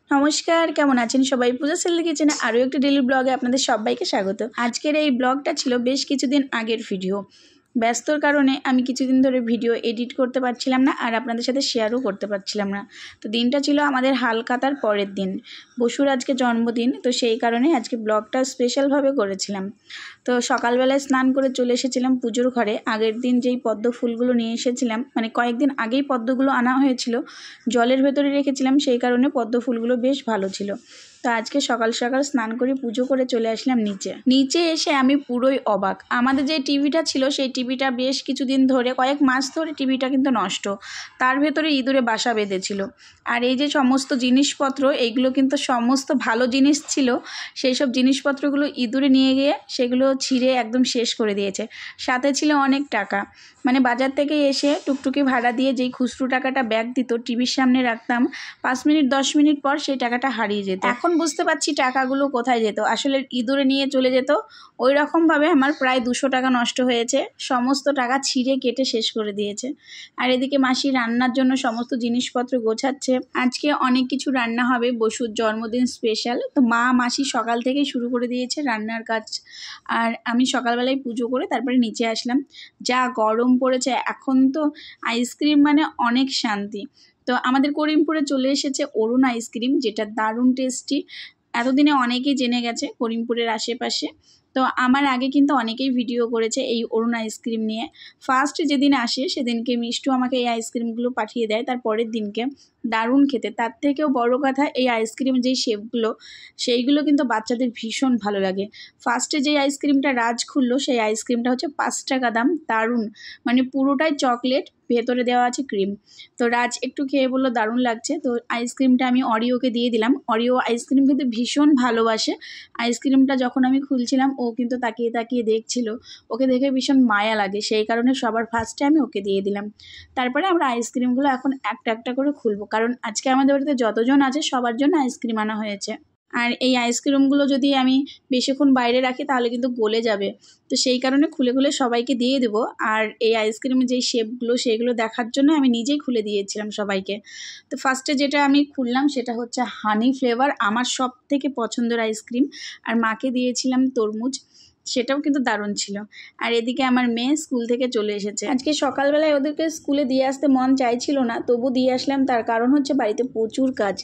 নমস্কার, কেমন আছেন সবাই? পূজা সেলদি কিচেনে আরও একটি ডেইলি ব্লগে আপনাদের সবাইকে স্বাগত। আজকের এই ব্লগটা ছিল বেশ কিছুদিন আগের ভিডিও। ব্যস্তর কারণে আমি কিছুদিন ধরে ভিডিও এডিট করতে পারছিলাম না আর আপনাদের সাথে শেয়ারও করতে পারছিলাম না। তো দিনটা ছিল আমাদের হালখাতার পরের দিন, বসুর আজকে জন্মদিন, তো সেই কারণে আজকে ব্লগটা স্পেশালভাবে করেছিলাম। তো সকালবেলায় স্নান করে চলে এসেছিলাম পুজোর ঘরে। আগের দিন যেই পদ্ম ফুলগুলো নিয়ে এসেছিলাম, মানে কয়েকদিন আগেই পদ্মগুলো আনা হয়েছিল, জলের ভেতরে রেখেছিলাম, সেই কারণে পদ্ম ফুলগুলো বেশ ভালো ছিল। তো আজকে সকাল সকাল স্নান করে পুজো করে চলে আসলাম নিচে এসে আমি পুরোই অবাক। আমাদের যে টিভিটা ছিল সেই টিভিটা বেশ কিছুদিন ধরে, কয়েক মাস ধরে টিভিটা কিন্তু নষ্ট, তার ভেতরে ইঁদুরে বাসা বেঁধেছিল। আর এই যে সমস্ত জিনিসপত্র, এইগুলো কিন্তু সমস্ত ভালো জিনিস ছিল, সেই সব জিনিসপত্রগুলো ইঁদুরে নিয়ে গিয়ে সেগুলো ছিঁড়ে একদম শেষ করে দিয়েছে। সাথে ছিল অনেক টাকা, মানে বাজার থেকে এসে টুকটুকি ভাড়া দিয়ে যেই খুচরো টাকাটা ব্যাগ দিত, টিভির সামনে রাখতাম, 5 মিনিট 10 মিনিট পর সেই টাকাটা হারিয়ে যেত। এখন বুঝতে পারছি টাকাগুলো কোথায় যেত, আসলে ইঁদুরে নিয়ে চলে যেত। ওই রকমভাবে আমার প্রায় 200 টাকা নষ্ট হয়েছে, সমস্ত টাকা ছিঁড়ে কেটে শেষ করে দিয়েছে। আর এদিকে মাসি রান্নার জন্য সমস্ত জিনিসপত্র গোছাচ্ছে। আজকে অনেক কিছু রান্না হবে, বসুর জন্মদিন স্পেশাল। তো মাসি সকাল থেকেই শুরু করে দিয়েছে রান্নার কাজ। আর আমি সকালবেলায় পুজো করে তারপরে নিচে আসলাম। যা গরম পড়েছে এখন, তো আইসক্রিম মানে অনেক শান্তি। তো আমাদের করিমপুরে চলে এসেছে অরুণ আইসক্রিম, যেটা দারুণ টেস্টি। এতদিনে অনেকেই জেনে গেছে করিমপুরের আশেপাশে। তো আমার আগে কিন্তু অনেকেই ভিডিও করেছে এই অরুণ আইসক্রিম নিয়ে। ফার্স্ট যেদিন আসে সেদিনকে মিষ্টু আমাকে এই আইসক্রিমগুলো পাঠিয়ে দেয়, তার পরের দিনকে। দারুণ খেতে। তার থেকেও বড় কথা, এই আইসক্রিম যেই শেপগুলো, সেইগুলো কিন্তু বাচ্চাদের ভীষণ ভালো লাগে। ফার্স্টে যেই আইসক্রিমটা রাজ খুললো, সেই আইসক্রিমটা হচ্ছে 5 টাকা দাম, দারুণ, মানে পুরোটাই চকলেট, ভেতরে দেওয়া আছে ক্রিম। তো রাজ একটু খেয়ে বললো দারুণ লাগছে। তো আইসক্রিমটা আমি অরিওকে দিয়ে দিলাম। অরিও আইসক্রিম কিন্তু ভীষণ ভালোবাসে। আইসক্রিমটা যখন আমি খুলছিলাম, ও কিন্তু তাকিয়ে তাকিয়ে দেখছিল, ওকে দেখে ভীষণ মায়া লাগে, সেই কারণে সবার ফার্স্টে আমি ওকে দিয়ে দিলাম। তারপরে আমরা আইসক্রিমগুলো এখন একটা একটা করে খুলবো, কারণ আজকে আমাদের বাড়িতে যতজন আছে সবার জন্য আইসক্রিম আনা হয়েছে। আর এই আইসক্রিমগুলো যদি আমি বেশিক্ষণ বাইরে রাখি তাহলে কিন্তু গলে যাবে, তো সেই কারণে খুলে খুলে সবাইকে দিয়ে দেবো। আর এই আইসক্রিমের যেই শেপগুলো, সেইগুলো দেখার জন্য আমি নিজেই খুলে দিয়েছিলাম সবাইকে। তো ফার্স্টে যেটা আমি খুললাম সেটা হচ্ছে হানি ফ্লেভার, আমার সব থেকে পছন্দের আইসক্রিম। আর মাকে দিয়েছিলাম তরমুজ, সেটাও কিন্তু দারুণ ছিল। আর এদিকে আমার মেয়ে স্কুল থেকে চলে এসেছে। আজকে সকালবেলায় ওদেরকে স্কুলে দিয়ে আসতে মন চাইছিল না, তবু দিয়ে আসলাম। তার কারণ হচ্ছে বাড়িতে প্রচুর কাজ,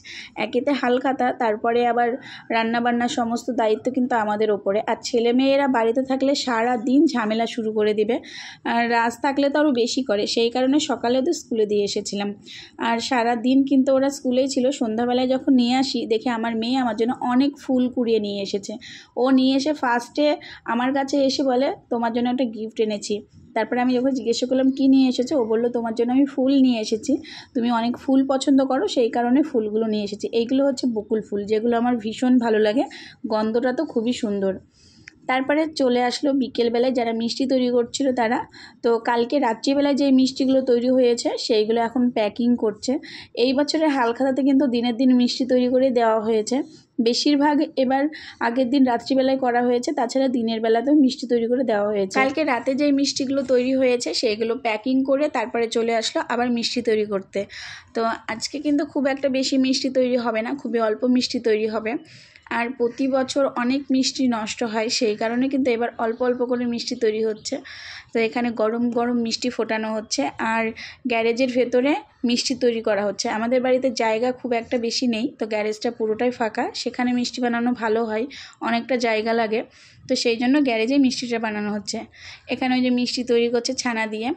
একেতে হালখাতা, তারপরে আবার রান্নাবান্নার সমস্ত দায়িত্ব কিন্তু আমাদের ওপরে। আর ছেলে মেয়েরা বাড়িতে থাকলে সারা দিন ঝামেলা শুরু করে দিবে, আর রাজ থাকলে তো আরও বেশি করে, সেই কারণে সকালে ওদের স্কুলে দিয়ে এসেছিলাম। আর সারা দিন কিন্তু ওরা স্কুলেই ছিল। সন্ধ্যাবেলায় যখন নিয়ে আসি, দেখে আমার মেয়ে আমার জন্য অনেক ফুল কুড়িয়ে নিয়ে এসেছে। ও নিয়ে এসে ফার্স্টে আমার কাছে এসে বলে তোমার জন্য একটা গিফট এনেছি। তারপরে আমি যখন জিজ্ঞাসা করলাম কী নিয়ে এসেছো, ও বললো তোমার জন্য আমি ফুল নিয়ে এসেছি, তুমি অনেক ফুল পছন্দ করো, সেই কারণে ফুলগুলো নিয়ে এসেছি। এইগুলো হচ্ছে বকুল ফুল, যেগুলো আমার ভীষণ ভালো লাগে, গন্ধটা তো খুবই সুন্দর। তারপরে চলে আসলো বিকেলবেলায় যারা মিষ্টি তৈরি করছিল তারা। তো কালকে রাত্রিবেলায় যেই মিষ্টিগুলো তৈরি হয়েছে সেইগুলো এখন প্যাকিং করছে। এই বছরের হালখাতাতে কিন্তু দিনের দিন মিষ্টি তৈরি করে দেওয়া হয়েছে বেশিরভাগ। এবার আগের দিন রাত্রিবেলায় করা হয়েছে, তাছাড়া দিনের বেলাতেও মিষ্টি তৈরি করে দেওয়া হয়েছে। কালকে রাতে যেই মিষ্টিগুলো তৈরি হয়েছে সেইগুলো প্যাকিং করে তারপরে চলে আসলো আবার মিষ্টি তৈরি করতে। তো আজকে কিন্তু খুব একটা বেশি মিষ্টি তৈরি হবে না, খুবই অল্প মিষ্টি তৈরি হবে। আর প্রতি বছর অনেক মিষ্টি নষ্ট হয়, সেই কারণে কিন্তু এবার অল্প অল্প করে মিষ্টি তৈরি হচ্ছে। তো এখানে গরম গরম মিষ্টি ফোটানো হচ্ছে, আর গ্যারেজের ভেতরে মিষ্টি তৈরি করা হচ্ছে। আমাদের বাড়িতে জায়গা খুব একটা বেশি নেই, তো গ্যারেজটা পুরোটাই ফাঁকা, সেখানে মিষ্টি বানানো ভালো হয়, অনেকটা জায়গা লাগে, তো সেই জন্য গ্যারেজে মিষ্টিটা বানানো হচ্ছে। এখানে ওই যে মিষ্টি তৈরি করছে ছানা দিয়ে।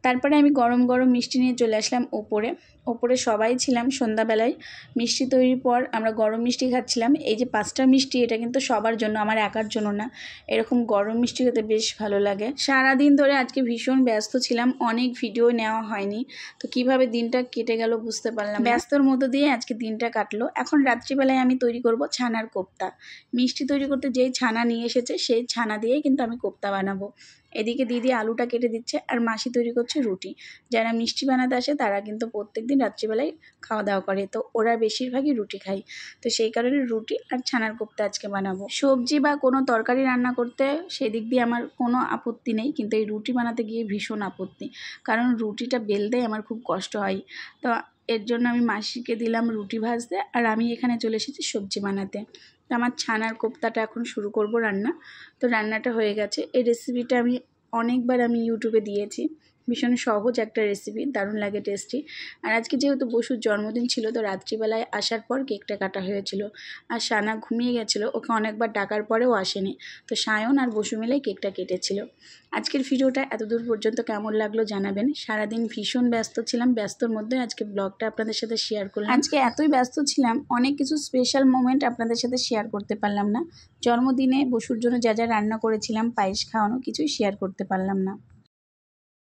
তারপরে আমি গরম গরম মিষ্টি নিয়ে চলে আসলাম ওপরে সবাই ছিলাম সন্ধ্যাবেলায়। মিষ্টি তৈরির পর আমরা গরম মিষ্টি খাচ্ছিলাম। এই যে 5টা মিষ্টি, এটা কিন্তু সবার জন্য, আমার একার জন্য না। এরকম গরম মিষ্টি খেতে বেশ ভালো লাগে। সারাদিন ধরে আজকে ভীষণ ব্যস্ত ছিলাম, অনেক ভিডিও নেওয়া হয়নি, তো কিভাবে দিনটা কেটে গেল বুঝতে পারলাম। ব্যস্তর মধ্যে দিয়ে আজকে দিনটা কাটলো। এখন রাত্রিবেলায় আমি তৈরি করব ছানার কোপ্তা। মিষ্টি তৈরি করতে যেই ছানা নিয়ে এসেছে সেই ছানা দিয়েই কিন্তু আমি কোপ্তা বানাবো। এদিকে দিদি আলুটা কেটে দিচ্ছে, আর মাসি তৈরি করছে রুটি। যারা মিষ্টি বানাতে আসে তারা কিন্তু প্রত্যেকদিন রাত্রিবেলায় খাওয়া দাওয়া করে, তো ওরা বেশিরভাগই রুটি খায়, তো সেই কারণে রুটি আর ছানার কোপ্তা আজকে বানাবো। সবজি বা কোনো তরকারি রান্না করতে সেদিক দিয়ে আমার কোনো আপত্তি নেই, কিন্তু এই রুটি বানাতে গিয়ে ভীষণ আপত্তি, কারণ রুটিটা বেলতে আমার খুব কষ্ট হয়। তো এর জন্য আমি মাসিকে দিলাম রুটি ভাজতে, আর আমি এখানে চলে এসেছি সবজি বানাতে। তো আমার ছানার কোপ্তাটা এখন শুরু করব রান্না। তো রান্নাটা হয়ে গেছে। এই রেসিপিটা আমি অনেকবার ইউটিউবে দিয়েছি। ভীষণ সহজ একটা রেসিপি, দারুণ লাগে, টেস্টি। আর আজকে যেহেতু বসুর জন্মদিন ছিল, তো রাত্রিবেলায় আসার পর কেকটা কাটা হয়েছিল। আর সানা ঘুমিয়ে গেছিলো, ওকে অনেকবার ডাকার পরেও আসেনি। তো সায়ন আর বসু মিলেই কেকটা কেটেছিল। আজকের ভিডিওটা এতদূর পর্যন্ত কেমন লাগলো জানাবেন। সারাদিন ভীষণ ব্যস্ত ছিলাম, ব্যস্তর মধ্যে আজকে ব্লগটা আপনাদের সাথে শেয়ার করলাম। আজকে এতই ব্যস্ত ছিলাম, অনেক কিছু স্পেশাল মোমেন্ট আপনাদের সাথে শেয়ার করতে পারলাম না। জন্মদিনে বসুর জন্য যা যা রান্না করেছিলাম, পায়েস খাওয়ানো, কিছুই শেয়ার করতে পারলাম না।